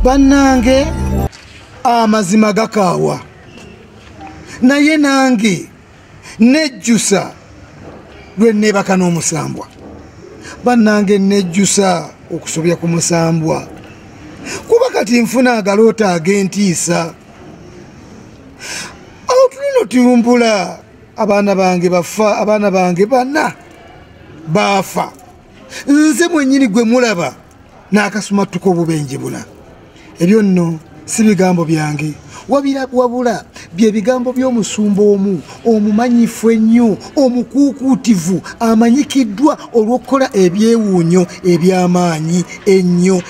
Bannange amazima gakaawa naye nange nejjusa lwe neebaka n'omusambwa. Bannange nejjusa okusobya ku musambwa kuba kati nfuna agaloota ag'entiisa. Awo tulina otumbula abaana bange bafa, abaana bange bana baafa, nze mwennyini gwe mulaba n'akasumattuko obubenje buna. Ebyo nno si bigambo byange wabula bye bigambo by'omusumba omu omumanyifu ennyo, omukuukuutivu, amanyikiddwa olw'okukola ebyewuunyo eby'amaanyi ennyo.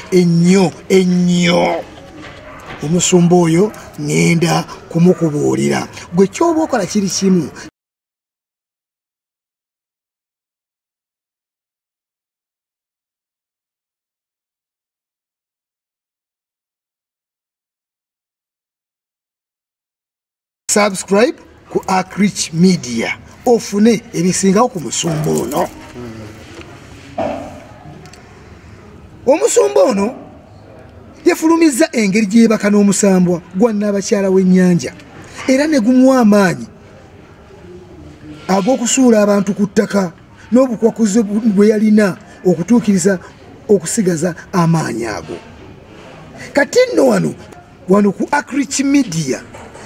Omusumba oyo ŋŋenda kumukubuulira gwe ky'oba okola kiri kimu. Subscribe ku Acreage Media ofune ebisingawo ku musumba ono. Omusumba ono yafulumizza engeri gye yeebaka n'omusambwa gwa Nnaabakyala w'ennyanja era ne gumuwa amaanyi ag'okusuula abantu ku ttaka n'obukwakuzi bwe yalina okutuukiriza okusigaza amaanyi ago. Kati nno wano ku Acreage Media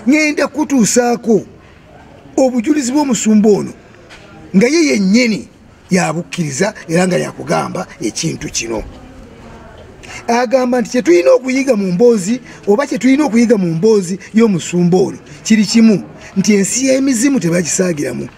ngenda kutuusaako obujulizi bw'omusumba ono nga ye yennyini yabukkiriza era nga yakugamba ekintu kino. Agamba nti kyetulina okuyiga mu mboozi oba kyetulina okuyiga mu mboozi y'omusumba ono kiri kimu nti ensi y'emizimu tebagisaagiramu.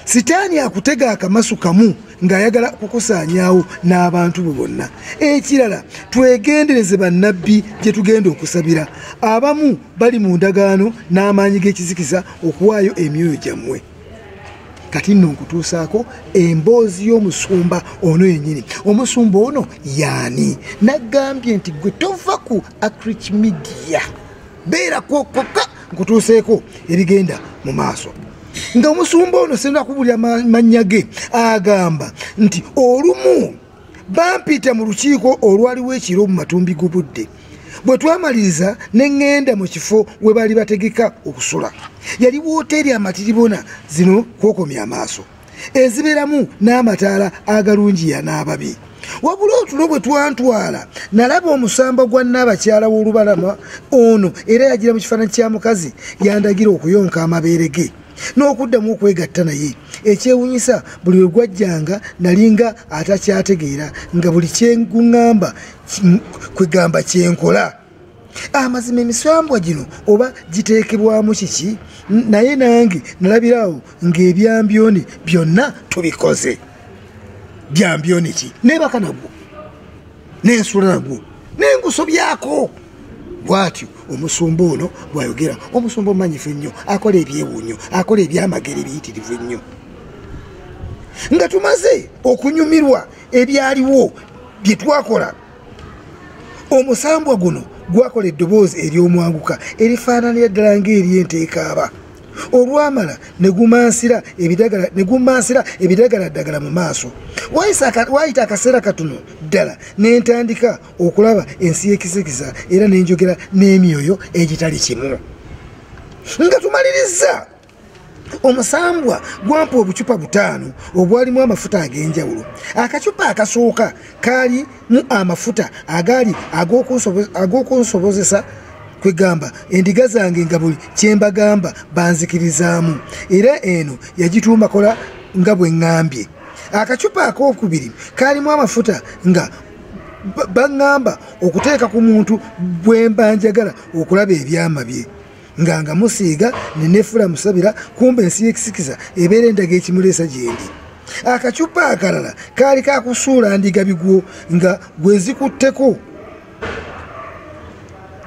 Sitaani akutega akamasu kamu ng'ayagala kukusaanyaawo n'abantu bo bonna. Ekirala twegendereze bannabbi gye tugenda okusabira. Abamu bali mu ndagaano n'amaanyi g'ekizikiza okuwaayo emyoyo gyammwe. Kati nno nkutuusaako emboozi y'omusumba ono yennyini. Omusumba ono yaani? Naggambye nti gwe tova ku Acreage Media, beerako kokka nkutuuseeko ebigenda mu maaso. Nga omusumba ono senda kubulya mannya ge agamba nti olumu bampita mu lukiiko olwaliwo ekiro mu matumbi g'obudde. Bwe twamaliriza ne ŋŋenda mu kifo we bali bategeka okusula. Yali wooteeri amatiribona zino kwokomya amaaso ezibeeramu n'amataala agalungiya n'ababi. Wabula otulo bwe twantwala nalaba omusamba gwa Nnaabakyala w'olubalama ono era yagira mu kifaananyi kya mukazi yandagira okuyonka amabeere ge n'okuddamu okwegatta naye. Ekyewuunyisa buli lwe gwajjanga nalinga atakyategeera nga buli kyenguŋŋamba kwegamba kyenkola. Amazima emisambwa gino oba giteekebwamu kiki? Naye nange nalabirawo ng'ebyambyone byonna tubikoze. Byambyone ki? Neebaka nagwo, n'ensula nagwo, n'engusobyako. Bw'atyo omusumba ono bw'ayogera. Omusumba omumanyifu ennyo, akola ebyewuunyo, akola ebyamagero ebiyitirivu ennyo. Nga tumaze okunyumirwa ebyaliwo bye twakola, omusambwa guno gwakola eddoboozi ery'omwanguka erifaananira ddala ng'ery'enteekaaba. Olwamala ne gumansira ebidagaladagala mu maaso. Waayita akaseera katono ddala ne ntandika okulaba ensi y'ekizikiza era ne njogera n'emyoyo egitali kimu. Nga tumaliriza, omusambwa gwampa obucupa 5 obwalimu amafuta ag'enjawulo. Akacupa akasooka kaalimu amafuta agaali ag'okunsobozesa kwegamba endiga zange nga buli kyembagamba banzikirizaamu, era eno yagituuma kola nga bwe ŋŋambye. Akacupa akookubiri kaalimu amafuta nga baŋŋamba okuteeka ku muntu bwe mba njagala okulaba ebyama bye, nga musiiga ne neefula musabira, kumbe ensi y'ekisikiza ebeera endaga ekimuleesa gyendi. Akacupa akalala kaali kakusuula ndiga bigwo nga bwe zikutteko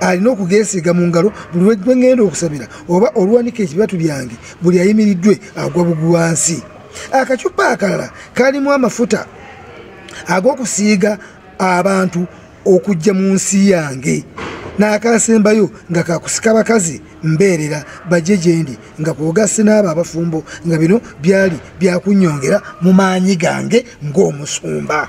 alina okugeesiiga mu ngalo buli lwe ŋŋenda okusabira oba olwanika ekibatu byange buli ayimiriddwe agwa bugwi wansi. Akacupa akalala kaalimu amafuta ag'okusiiga abantu okujja mu nsi yange, n'akasembayo nga kakusika bakazi mbeerera bajje gyendi nga kwogasse n'abo abafumbo, nga bino byali byakunnyongera mu maanyi gange ng'omusumba.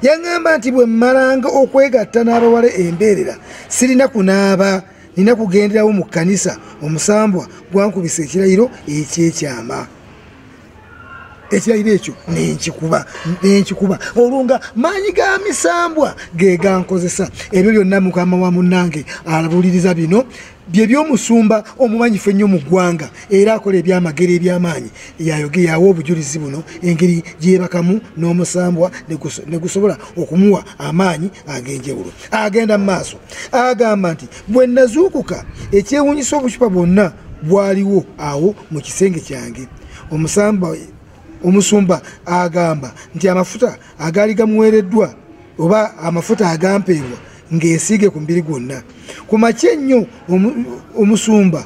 Yaŋŋamba nti bwe mmalanga okwegatta n'abawala embeerera sirina kunaaba, nina kugenderawo mu kkanisa. Omusambwa gwankubisa ekirayiro ekyekyama. Ekirayiro ekyo nenkikuba olwo nga maanyi ga misambwa ge gankozesa. Ebyo byonna mukama wa munnange alabuliriza bino bye by'omusumba omumanyifu ennyo mu ggwanga era akola ebyamagero eby'amaanyi yawa obujulizi buno engeri gyebakamu n'omusambwa ne gusobola okumuwa amaanyi ag'enjawulo. Agenda mu maaso agamba nti bwe nazuukuka ekyewuunyisa obucupa bwonna bwaliwo awo mu kisenge kyange. Omusumba agamba nti amafuta agaali gamuweereddwa oba amafuta agampeebwa ng'esiige ku mubiri gwonna. Ku makya ennyo omusumba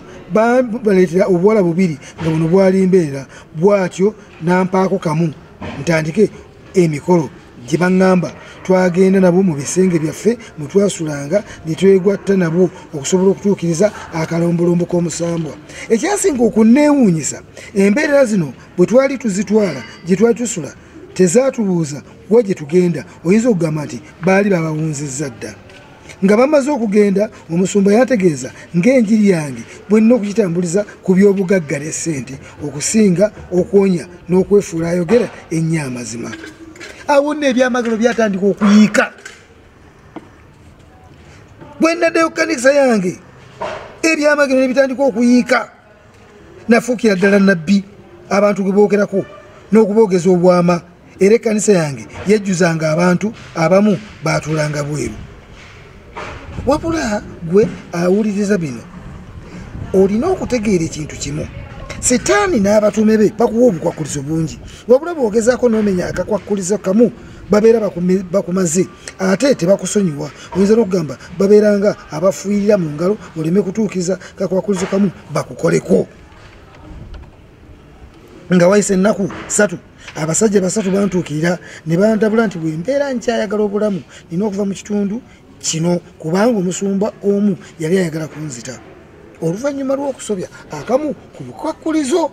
baleetera obuwala 2 nga buno bwali mbeerera, bw'atyo nampaako kamu ntandike emikolo gye baŋŋamba. Twagenda nabo mu bisenge byaffe mwe twasulanga ne twegwatta nabo okusobola okutuukiriza akalombolombo k'omusambwa. Ekyasinga okunneewuunyisa, embeerera zino bwe twali tuzitwala gye twali tusula tezaatubuuza kuba gye tugenda. Oyinza okugamba nti baali babawunzizza dda. Nga bamaze okugenda, omusumba yategeeza ng'enjiri yange bwenna okugitambuliza ku by'obugagga ne ssente okusinga okwonya n'okwefuula ayogera ennyo amazima. Awo nno ebyamagero byatandika okuyiika. Bwe naddeyo ku kkanisa yange ebyamagero ne bitandika okuyiika. Nafuukira ddala nabbi abantu gwe boogerako n'okuboogeza obwama, era ekkanisa yange yajjuzanga abantu abamu baatuulanga bweru. Wabula gwe awuliriza bino olina okutegeera ekintu kimu. Setaani n'abatume be bakuwa obukwakkulizo bungi, wabula bw'ogezaako n'omenya akakwakkulizo kamu babeera bakumaze ate tebakusonyiwa. Oyinza n'okugamba babeeranga abafuuyirira mu ngalo oleme kutuukiza kakwakkulizo kamu bakukoleko. Nga wayise ennaku 3 abasajja 3 bantuukirira ne bandabula nti bwe mbeera nkyayagala obulamu nina okuva mu kitundu kino kubanga omusumba omu yali ayagala kunzita. Oluvannyuma lw'okusobya akamu ku bukwakkulizo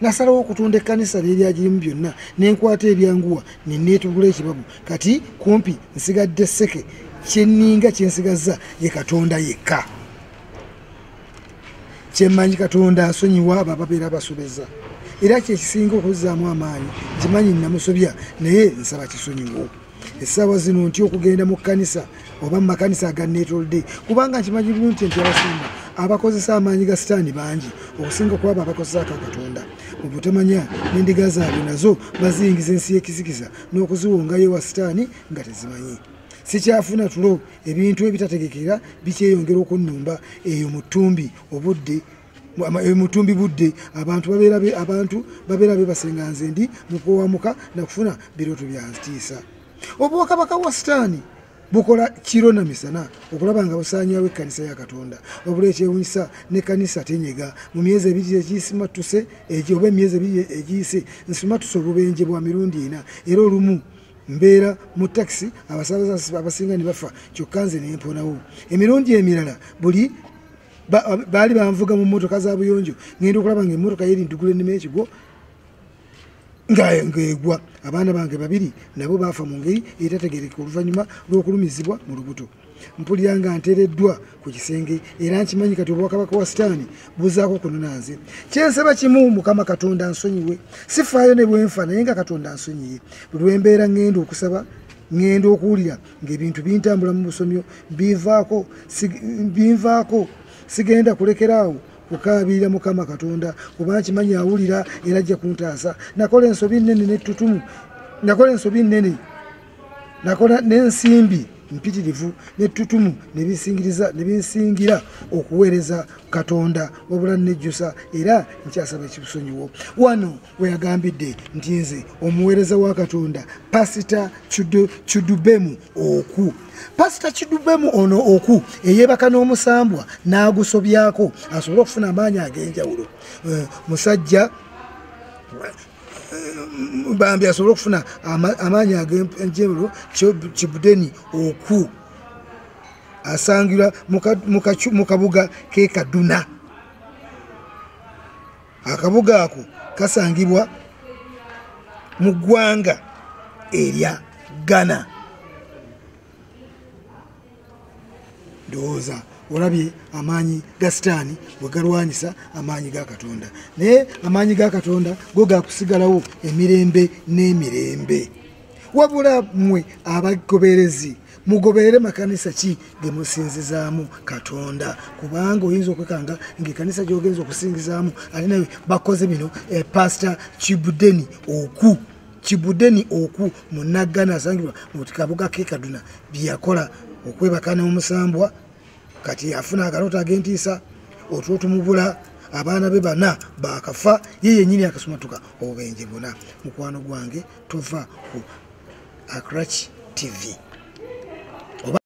nasalawo okutunda ekkanisa n'ebyagirimu byonna nenkwata ebyanguwa ne neetugula ekibabu. Kati kumpi nsigadde sseke, kyenninga kyensigazza ye Katonda yekka. Kyemmanyi Katonda asonyiwa abo ababeera basobeza, era kyekisinga okuzzaamu amaanyi. Nkimanyi namusobya naye nsaba kisonyiwo. Essaawa zino ntya okugenda mu kkanisa oba mu makanisa aganeetolodde kubanga nkimanyi bulungi nti abasinga abakozesa amaanyi ga sitaani bangi okusinga ku abo abakozesa aka Katonda. Mu butamanya n'endiga zaabwe nazo baziyingiza ensi y'ekisikiza n'okuziwongayo wa sitaani nga tezimanyi. Sikyafuna tulo ebintu ebitategekera bikyeyongera okunnumba eyo mutumbi budde abantu babeera bebasenga nze ndi mukowamuka nakufuna birooto bya ntiisa. Obwakabaka wa sitaani bukola kiro na misana okulaba nga busaanyawo ekkanisa ya Katonda. Wabula ekyewuunyisa n'ekkanisa tenyega. Mu myezi 2 egiyisimatuse oba emyezi 2 egiyise nsimatuse obubenje bwa mirundi 4 era olumu mbeera mu takisi abasaabaze abasinga ne bafa kyokka nze ne mponawo. Emirundi emirala buli baali banvuga mu mmotoka za buyonjo ngenda okulaba ng'emmotoka yeri ntugula ennima ekigo ng'egwa. Abaana bange 2 nabo baafa mu ngeri etategeereka oluvannyuma lw'okulumizibwa mu lubuto. Mpulira nga nteereddwa ku kisenge era nkimanyi kati obwakabaka wa sitaani buzaako kunona nze. Kyensaba kimu, Mukama Katonda ansonyiwe. Sifaayo ne bwenfa naye nga Katonda ansonyiye. Buli lwembeera ngenda okusaba ngenda okuwulira ng'ebintu bintambula mu busomyo binvaako sigenda kulekeraawo kukaabirira Mukama Katonda kuba nkimanyi awulira era ajja kuntaasa. Nakola ensobi nnene n'ettutumu, nakola n'ensimbi mpitirivu n'ettutumu ne binsingira okuweereza Katonda wabula nejjusa era nkyasaba ekibusonyiwo. Wano we yagambidde nti nze omuweereza wa Katonda Pasita Chidubemu Oku. Pasita Chidubemu ono Oku eyeebaka n'omusambwa n'agusobyako asobole okufuna amaanyi ag'enjawulo. Musajja bambi asobole okufuna amaanyi ag'enjawulo. Chibudeni Oku asangirwa mu kabuga k'e Kaduna. Akabuga ako kasangibwa mu ggwanga erya Ghana. Ndowooza olabye amaanyi ga sitaani bwe galwanyisa amaanyi ga Katonda. Naye amaanyi ga Katonda go gakusigalawo emirembe n'emirembe. Wabula mmwe abagoberezi mugoberere makanisa ki ge musinzizaamu Katonda, kubanga oyinza okwekanga ng'ekkanisa gy'ogenza okusingizaamu ali nayo bakoze bino. Pastor Kibudeni Oku Munnagana asangibwa mu kabuga k'e Kaduna bye yakola okwebaka n'omusambwa kati afuna akalooto ag'entiisa otulo tumubula abaana be bana bakafa ye yennyini akasumatuka obubenje buna. Mukwano gwange tova ku Akrach TV.